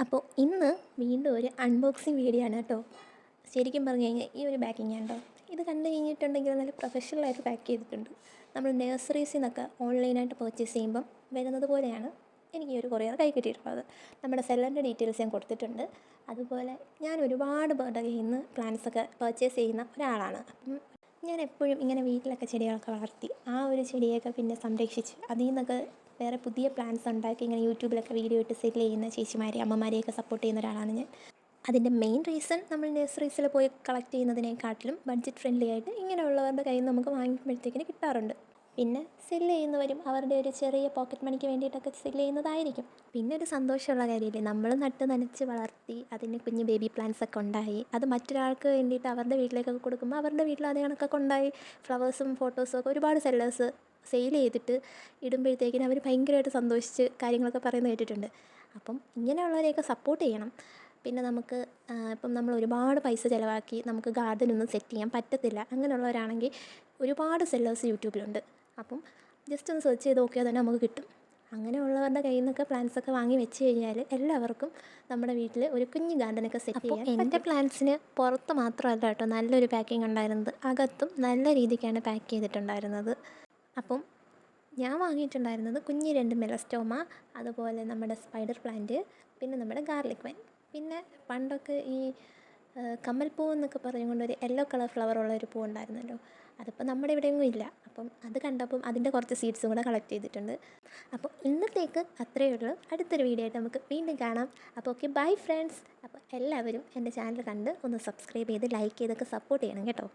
അപ്പോൾ ഇന്ന് വീണ്ടും ഒരു അൺബോക്സിങ് വീഡിയോ ആണ് കേട്ടോ. ശരിക്കും പറഞ്ഞു കഴിഞ്ഞാൽ ഈ ഒരു പാക്കിങ് ഉണ്ടോ, ഇത് കണ്ടു കഴിഞ്ഞിട്ടുണ്ടെങ്കിൽ നല്ല പ്രൊഫഷണലായിട്ട് പാക്ക് ചെയ്തിട്ടുണ്ട്. നമ്മൾ നഴ്സറീസിൽ നിന്നൊക്കെ ഓൺലൈനായിട്ട് പർച്ചേസ് ചെയ്യുമ്പം വരുന്നത് പോലെയാണ് എനിക്ക് ഈ ഒരു കൊറിയർ കൈ കിട്ടിയിട്ടുള്ളത്. നമ്മുടെ സെല്ലറിൻ്റെ ഡീറ്റെയിൽസ് ഞാൻ കൊടുത്തിട്ടുണ്ട്. അതുപോലെ ഞാൻ ഒരുപാട് പേരുടെ കയ്യിൽ നിന്ന് പ്ലാന്റ്സൊക്കെ പർച്ചേസ് ചെയ്യുന്ന ഒരാളാണ്. അപ്പം ഞാൻ എപ്പോഴും ഇങ്ങനെ വീട്ടിലൊക്കെ ചെടികളൊക്കെ വളർത്തി ആ ഒരു ചെടിയൊക്കെ പിന്നെ സംരക്ഷിച്ച് അതിൽ നിന്നൊക്കെ വേറെ പുതിയ പ്ലാൻസ് ഉണ്ടാക്കി ഇങ്ങനെ യൂട്യൂബിലൊക്കെ വീഡിയോ ഇട്ട് സെയിൽ ചെയ്യുന്ന ചേച്ചിമാരെ അമ്മമാരെയൊക്കെ സപ്പോർട്ട് ചെയ്യുന്ന ഒരാളാണ് ഞാൻ. അതിൻ്റെ മെയിൻ റീസൺ നമ്മൾ നഴ്സറീസിൽ പോയി കളക്ട് ചെയ്യുന്നതിനേക്കാട്ടിലും ബഡ്ജറ്റ് ഫ്രണ്ട്ലി ആയിട്ട് ഇങ്ങനെയുള്ളവരുടെ കയ്യിൽ നിന്ന് നമുക്ക് വാങ്ങിക്കുമ്പോഴത്തേക്കിന് കിട്ടാറുണ്ട്. പിന്നെ സെല്ല് ചെയ്യുന്നവരും അവരുടെ ഒരു ചെറിയ പോക്കറ്റ് മണിക്ക് വേണ്ടിയിട്ടൊക്കെ സെല്ല് ചെയ്യുന്നതായിരിക്കും. പിന്നെ ഒരു സന്തോഷമുള്ള കാര്യമില്ലേ, നമ്മൾ നട്ട് നനച്ച് വളർത്തി അതിന് കുഞ്ഞ് ബേബി പ്ലാന്റ്സ് ഒക്കെ ഉണ്ടായി അത് മറ്റൊരാൾക്ക് വേണ്ടിയിട്ട് അവരുടെ വീട്ടിലേക്കൊക്കെ കൊടുക്കുമ്പോൾ അവരുടെ വീട്ടിൽ അതേ കണക്കൊക്കെ ഉണ്ടായി ഫ്ലവേഴ്സും ഫോട്ടോസും ഒക്കെ ഒരുപാട് സെല്ലേഴ്സ് സെയിൽ ചെയ്തിട്ട് ഇടുമ്പോഴത്തേക്കിന് അവർ ഭയങ്കരമായിട്ട് സന്തോഷിച്ച് കാര്യങ്ങളൊക്കെ പറയുന്നത് കേട്ടിട്ടുണ്ട്. അപ്പം ഇങ്ങനെയുള്ളവരെയൊക്കെ സപ്പോർട്ട് ചെയ്യണം. പിന്നെ നമുക്ക് ഇപ്പം നമ്മൾ ഒരുപാട് പൈസ ചിലവാക്കി നമുക്ക് ഗാർഡനൊന്നും സെറ്റ് ചെയ്യാൻ പറ്റത്തില്ല, അങ്ങനെയുള്ളവരാണെങ്കിൽ ഒരുപാട് സെല്ലേഴ്സ് യൂട്യൂബിലുണ്ട്. അപ്പം ജസ്റ്റ് ഒന്ന് സെർച്ച് ചെയ്ത് നോക്കിയാൽ തന്നെ നമുക്ക് കിട്ടും. അങ്ങനെയുള്ളവരുടെ കയ്യിൽ നിന്നൊക്കെ പ്ലാന്റ്സൊക്കെ വാങ്ങി വെച്ച് കഴിഞ്ഞാൽ എല്ലാവർക്കും നമ്മുടെ വീട്ടിൽ ഒരു കുഞ്ഞ് ഗാർഡനൊക്കെ സെറ്റ് ചെയ്യാൻ പറ്റും. എൻ്റെ പ്ലാന്റ്സിന് പുറത്ത് മാത്രമല്ല കേട്ടോ നല്ലൊരു പാക്കിംഗ് ഉണ്ടായിരുന്നത്, അകത്തും നല്ല രീതിക്കാണ് പാക്ക് ചെയ്തിട്ടുണ്ടായിരുന്നത്. അപ്പം ഞാൻ വാങ്ങിയിട്ടുണ്ടായിരുന്നത് കുഞ്ഞ് 2 മെലസ്റ്റോമ, അതുപോലെ നമ്മുടെ സ്പൈഡർ പ്ലാന്റ്, പിന്നെ നമ്മുടെ ഗാർലിക് വൈൻ. പിന്നെ പണ്ടൊക്കെ ഈ കമ്മൽപ്പൂ എന്നൊക്കെ പറഞ്ഞുകൊണ്ടൊരു യെല്ലോ കളർ ഫ്ലവറുള്ള ഒരു പൂ ഉണ്ടായിരുന്നല്ലോ, അതിപ്പോൾ നമ്മുടെ ഇവിടെയൊന്നും ഇല്ല. അപ്പം അത് കണ്ടപ്പം അതിൻ്റെ കുറച്ച് സീഡ്സും കൂടെ കളക്ട് ചെയ്തിട്ടുണ്ട്. അപ്പോൾ ഇന്നത്തേക്ക് അത്രയേ ഉള്ളൂ. അടുത്തൊരു വീഡിയോ ആയിട്ട് നമുക്ക് വീണ്ടും കാണാം. അപ്പോൾ ഓക്കെ, ബൈ ഫ്രണ്ട്സ്. അപ്പോൾ എല്ലാവരും എൻ്റെ ചാനൽ കണ്ട് ഒന്ന് സബ്സ്ക്രൈബ് ചെയ്ത് ലൈക്ക് ചെയ്തൊക്കെ സപ്പോർട്ട് ചെയ്യണം കേട്ടോ.